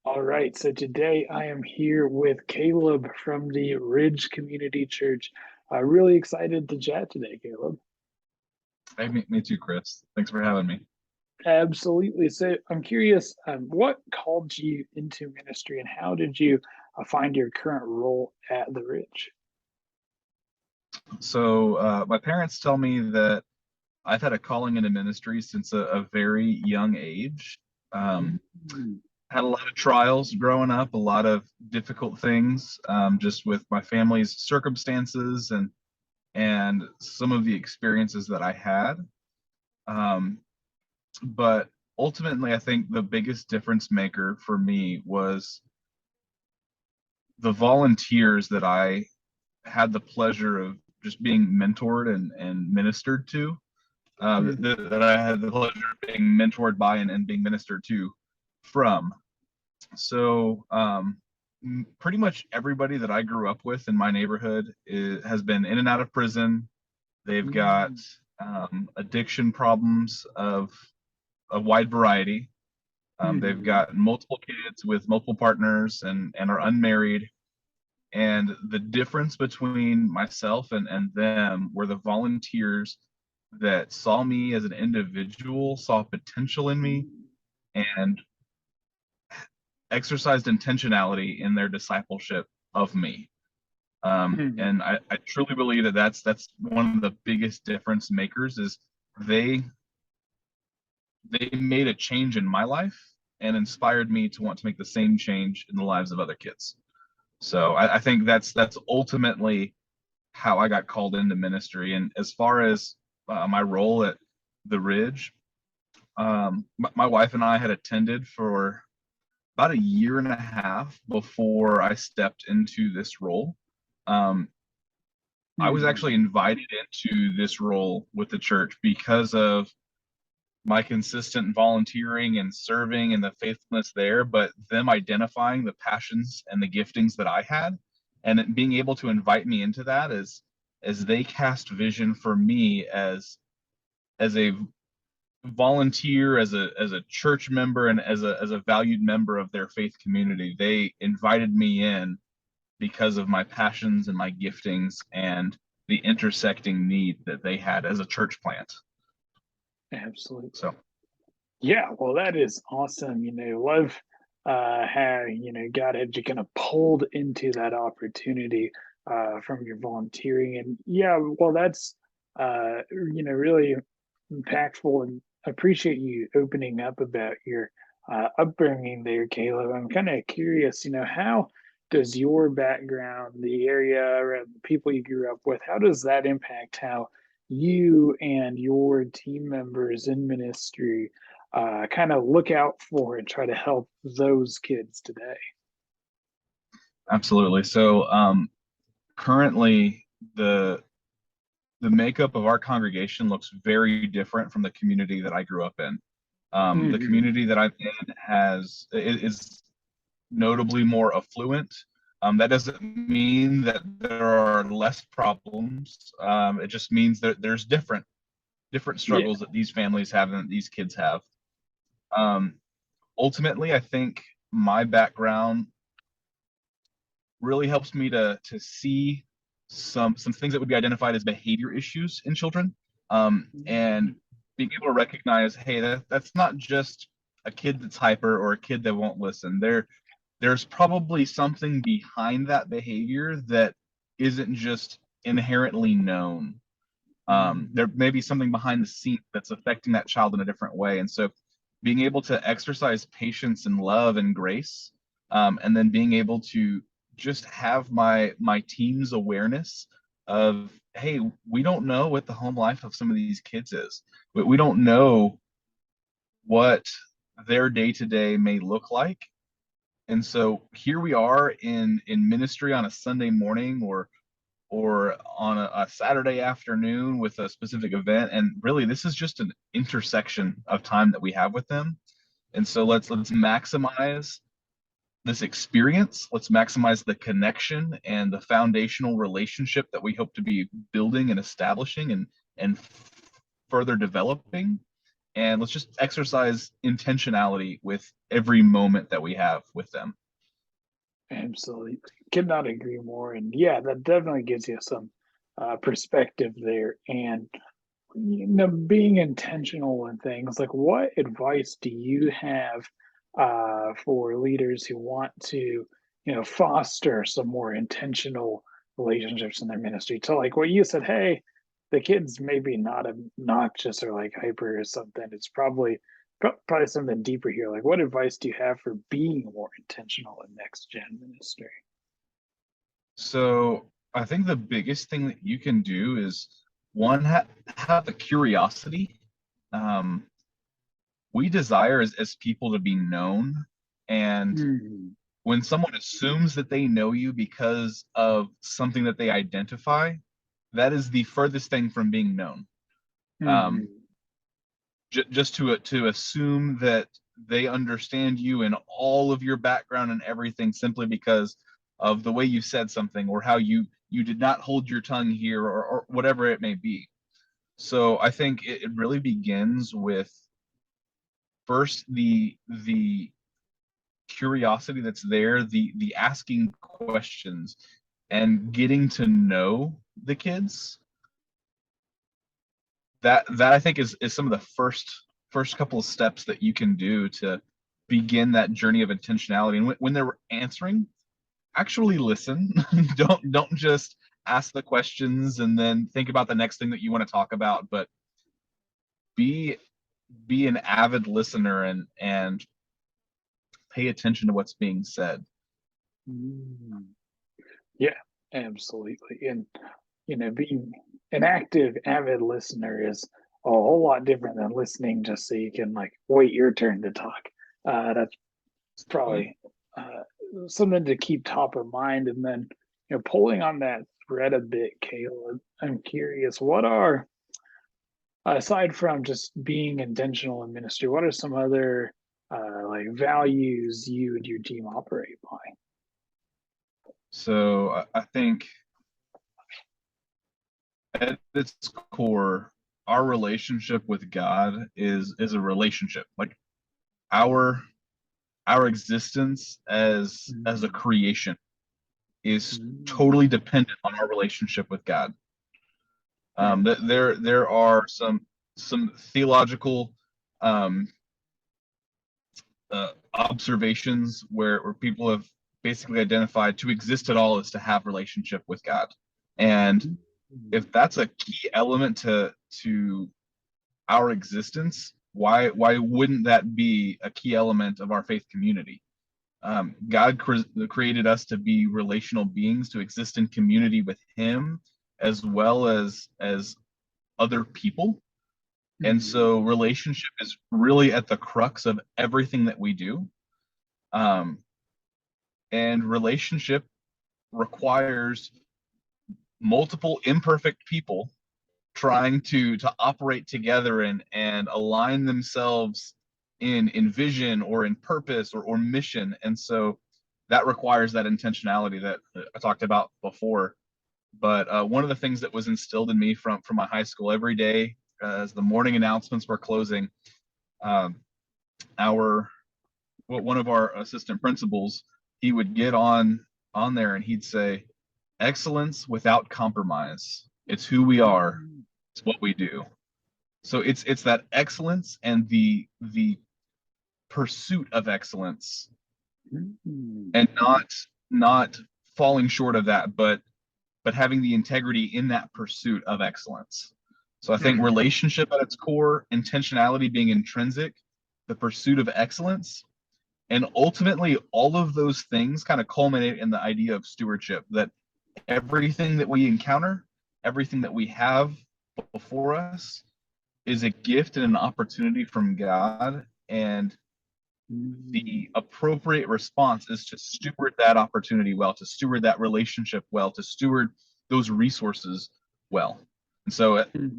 All right, so today I am here with Caleb from the Ridge Community Church. Really excited to chat today, Caleb. Hey, me too, Chris. Thanks for having me. Absolutely. So I'm curious, what called you into ministry and how did you find your current role at the Ridge? My parents tell me that I've had a calling into ministry since a very young age. Um, Mhm. had a lot of trials growing up, a lot of difficult things, just with my family's circumstances and some of the experiences that I had. Um, but ultimately, I think the biggest difference maker for me was the volunteers that I had the pleasure of just being mentored and ministered to. That I had the pleasure of being mentored by and being ministered to from. So, pretty much everybody that I grew up with in my neighborhood has been in and out of prison. They've got Mhm. addiction problems of a wide variety. They've Mhm. got multiple kids with multiple partners and are unmarried. And the difference between myself and them were the volunteers that saw me as an individual, saw potential in me, and exercised intentionality in their discipleship of me. Mhm. And I truly believe that that's one of the biggest difference makers is they they made a change in my life and inspired me to want to make the same change in the lives of other kids. So I think that's ultimately how I got called into ministry. And as far as my role at the Ridge, my wife and I had attended for about a year and a half before I stepped into this role. Um, I was Mhm. actually invited into this role with the church because of my consistent volunteering and serving and the faithfulness there, but them identifying the passions and the giftings that I had and being able to invite me into that as they cast vision for me as a volunteer, as a church member, and as a valued member of their faith community. They invited me in because of my passions and my giftings and the intersecting need that they had as a church plant. Absolutely. So Yeah, well, that is awesome. Love how, God had you kind of pulled into that opportunity from your volunteering. And yeah, well, that's, really impactful and appreciate you opening up about your upbringing there, Caleb. I'm kind of curious, how does your background, the area around the people you grew up with, how does that impact how you and your team members in ministry kind of look out for and try to help those kids today? absolutely. Currently the makeup of our congregation looks very different from the community that I grew up in. The Hmm. community that I'm in is notably more affluent. That doesn't mean that there are less problems. It just means that there's different Yeah. struggles that these families have and that these kids have. Um, Ultimately, I think my background really helps me to see some things that would be identified as behavior issues in children, and Mhm. being able to recognize, hey, that's not just a kid that's hyper or a kid that won't listen. There's probably something behind that behavior that isn't just inherently known. There may be something behind the scenes that's affecting that child in a different way. And so being able to exercise patience and love and grace, and then being able to just have my team's awareness of, hey, we don't know what the home life of some of these kids is. We don't know what their day to day may look like. And so here we are in ministry on a Sunday morning or on a Saturday afternoon with a specific event. And really, this is just an intersection of time that we have with them. And so let's maximize this experience. Let's maximize the connection and the foundational relationship that we hope to be building and establishing and further developing. and let's just exercise intentionality with every moment that we have with them. Absolutely. Could not agree more. And yeah, that definitely gives you some perspective there. And being intentional in things, like what advice do you have for leaders who want to, foster some more intentional relationships in their ministry? To like what you said, hey, the kid's maybe not obnoxious or like hyper or something. It's probably something deeper here. Like, what advice do you have for being more intentional in next gen ministry? So I think the biggest thing that you can do is one, have the curiosity. Um, we desire as people to be known. And Mhm. when someone assumes that they know you because of something that they identify, that is the furthest thing from being known. Um, Mhm. just to assume that they understand you and all of your background and everything simply because of the way you said something or how you did not hold your tongue here or whatever it may be. So I think it really begins with first the curiosity that's there, the asking questions and getting to know the kids. That I think is some of the first couple of steps that you can do to begin that journey of intentionality. And when they're answering, actually listen. Don't just ask the questions and then think about the next thing that you want to talk about, but be be an avid listener and pay attention to what's being said. Mm. Yeah, absolutely. And being an active, avid listener is a whole lot different than listening just so you can like wait your turn to talk. That's probably uh, something to keep top of mind. And then, pulling on that thread a bit, Caleb, I'm curious, what are, aside from just being intentional in ministry, what are some other like values you and your team operate by? So I think at its core, our relationship with God is a relationship. Like our our existence as a Mm, creation is mm, totally dependent on our relationship with God. absolutely. There are some theological um, observations where people have basically identified to exist at all is to have relationship with God, and Mm, if that's a key element to our existence, why wouldn't that be a key element of our faith community? God created us to be relational beings, to exist in community with Him as well as other people. And mm, so relationship is really at the crux of everything that we do. Um, and relationship requires multiple imperfect people trying to operate together and align themselves in vision or in purpose or mission. And so that requires that intentionality that I talked about before. But one of the things that was instilled in me from my high school every day, as the morning announcements were closing, um, our one of our assistant principals, he would get on there and he'd say, "Excellence without compromise. It's who we are. mm, It's what we do." So it's that excellence and the pursuit of excellence, mm, and not falling short of that, but having the integrity in that pursuit of excellence. So I think mm, relationship at its core, intentionality being intrinsic, the pursuit of excellence, and ultimately all of those things kind of culminate in the idea of stewardship, that everything that we encounter, everything that we have before us is a gift and an opportunity from God, and mm, the appropriate response is to steward that opportunity well, to steward that relationship well, to steward those resources well. And so, mm.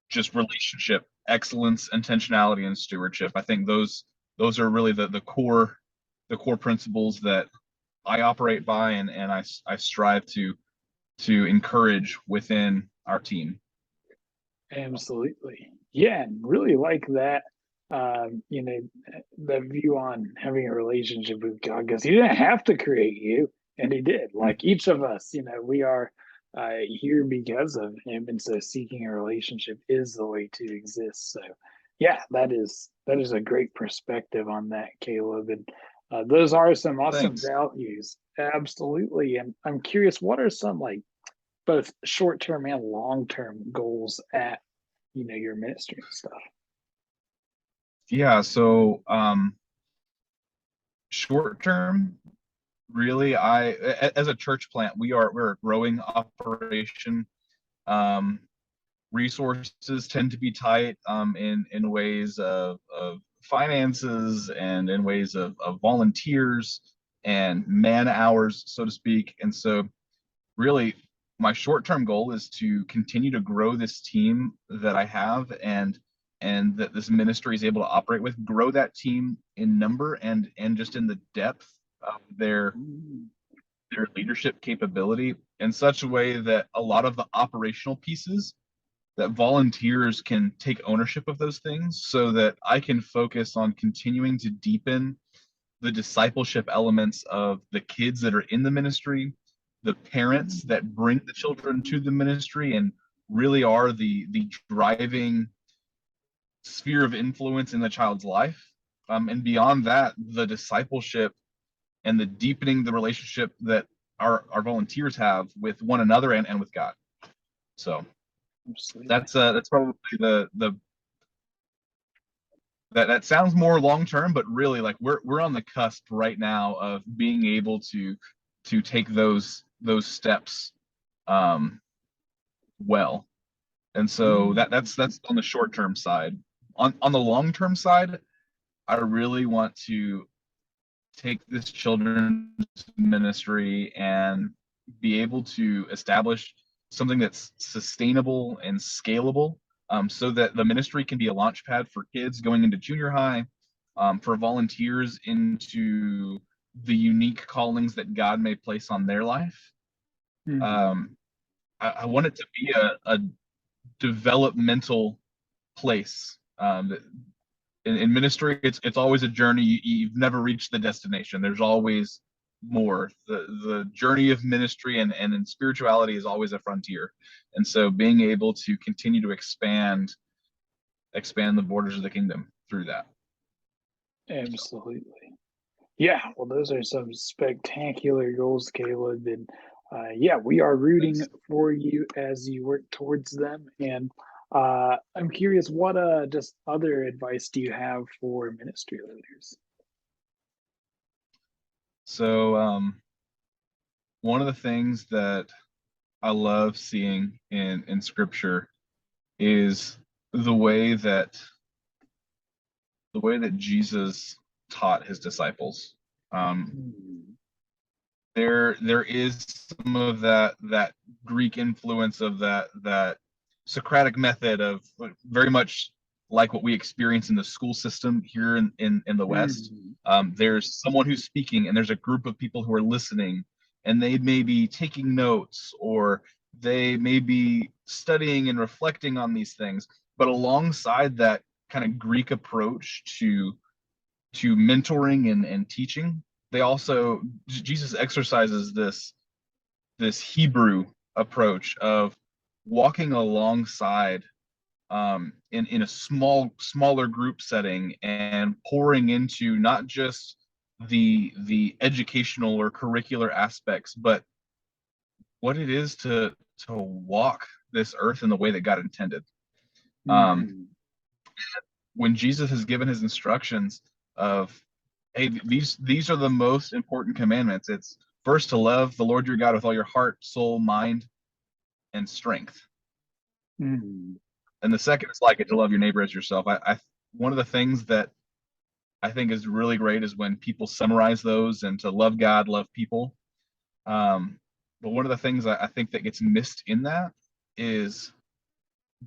just relationship, excellence, intentionality, and stewardship. I think those are really the core principles that I operate by, and I strive to encourage within our team. Absolutely. Yeah, and really like that. You know, the view on having a relationship with God, because He didn't have to create you, and He did. Like each of us, we are here because of Him, and so seeking a relationship is the way to exist. So, yeah, that is a great perspective on that, Caleb, and those are some awesome Thanks. values. Absolutely, and I'm curious, what are some like both short term and long term goals at your ministry and stuff? Yeah, so short term, really, as a church plant, we're a growing operation. Um, Resources tend to be tight in ways of finances and in ways of volunteers and man hours, so to speak. And so really my short-term goal is to continue to grow this team that I have and that this ministry is able to operate with, grow that team in number and just in the depth of Mm. their leadership capability in such a way that a lot of the operational pieces that volunteers can take ownership of those things so that I can focus on continuing to deepen the discipleship elements of the kids that are in the ministry, the parents that bring the children to the ministry and really are the driving sphere of influence in the child's life. And beyond that, the discipleship and the deepening the relationship that our volunteers have with one another and with God. So Absolutely. that's probably the that sounds more long term, but really like we're on the cusp right now of being able to take those steps um well. And so Mm. that's on the short term side. On the long term side, I really want to take this children's ministry and be able to establish something that's sustainable and scalable, so that the ministry can be a launch pad for kids going into junior high, for volunteers into the unique callings that God may place on their life. Mm. Um, I want it to be a developmental place. In ministry, it's always a journey. You've never reached the destination. There's always more. The journey of ministry and in spirituality is always a frontier. And so being able to continue to expand the borders of the kingdom through that. So Absolutely. Yeah, well, those are some spectacular goals, Caleb. And yeah, we are rooting thanks. for you as you work towards them. And I'm curious, what just other advice do you have for ministry leaders? So one of the things that I love seeing in scripture is the way that the way that Jesus taught his disciples. Um, Mm. there is some of that Greek influence of that Socratic method of very much like what we experience in the school system here in the West. Mm. There's someone who's speaking and there's a group of people who are listening and they may be taking notes or they may be studying and reflecting on these things. But alongside that kind of Greek approach to mentoring and teaching, they also Jesus exercises this Hebrew approach of walking alongside in a smaller group setting and pouring into not just the educational or curricular aspects, but what it is to walk this earth in the way that God intended. Um, Mm. when Jesus has given his instructions of, hey, these are the most important commandments. It's first to love the Lord your God with all your heart, soul, mind, and strength. Mm. And the second is like it to love your neighbor as yourself. I one of the things that I think is really great is when people summarize those and to love God, love people. But one of the things I think that gets missed in that is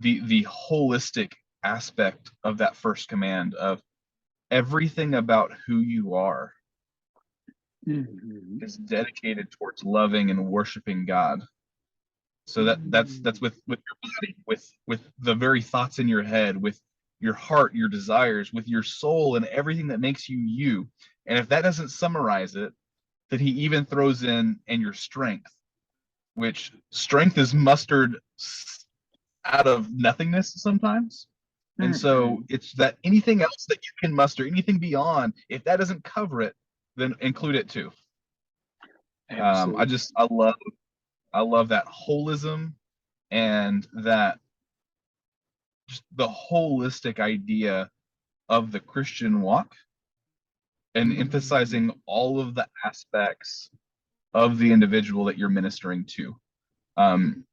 the holistic aspect of that first command of everything about who you are Mm. is dedicated towards loving and worshiping God. So that's with your body, with the very thoughts in your head, with your heart, your desires, with your soul, and everything that makes you you. And if that doesn't summarize it, then he even throws in and your strength, which strength is mustered out of nothingness sometimes. And so Mhm. it's that anything else that you can muster, anything beyond, if that doesn't cover it, then include it too. I Absolutely. just I love that holism and that just the holistic idea of the Christian walk and Mhm. emphasizing all of the aspects of the individual that you're ministering to. Um,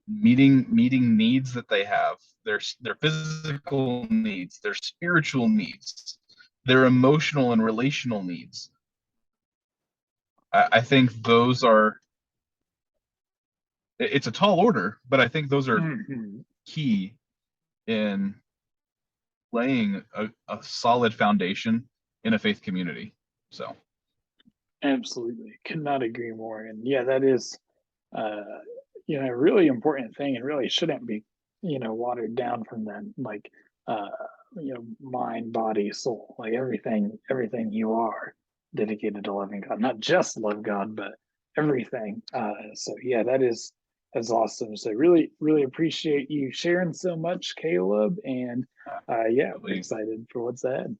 meeting needs that they have, their physical needs, their spiritual needs, their emotional and relational needs. I think those are it's a tall order, but I think those are Mhm. key in laying a solid foundation in a faith community. So Absolutely. Could not agree more. And yeah, that is uh a really important thing and really shouldn't be, watered down from that, like uh mind, body, soul, like everything you are dedicated to loving God. Not just love God, but everything. So yeah, that's awesome. So really, really appreciate you sharing so much, Caleb. And yeah, we're absolutely. excited for what's ahead.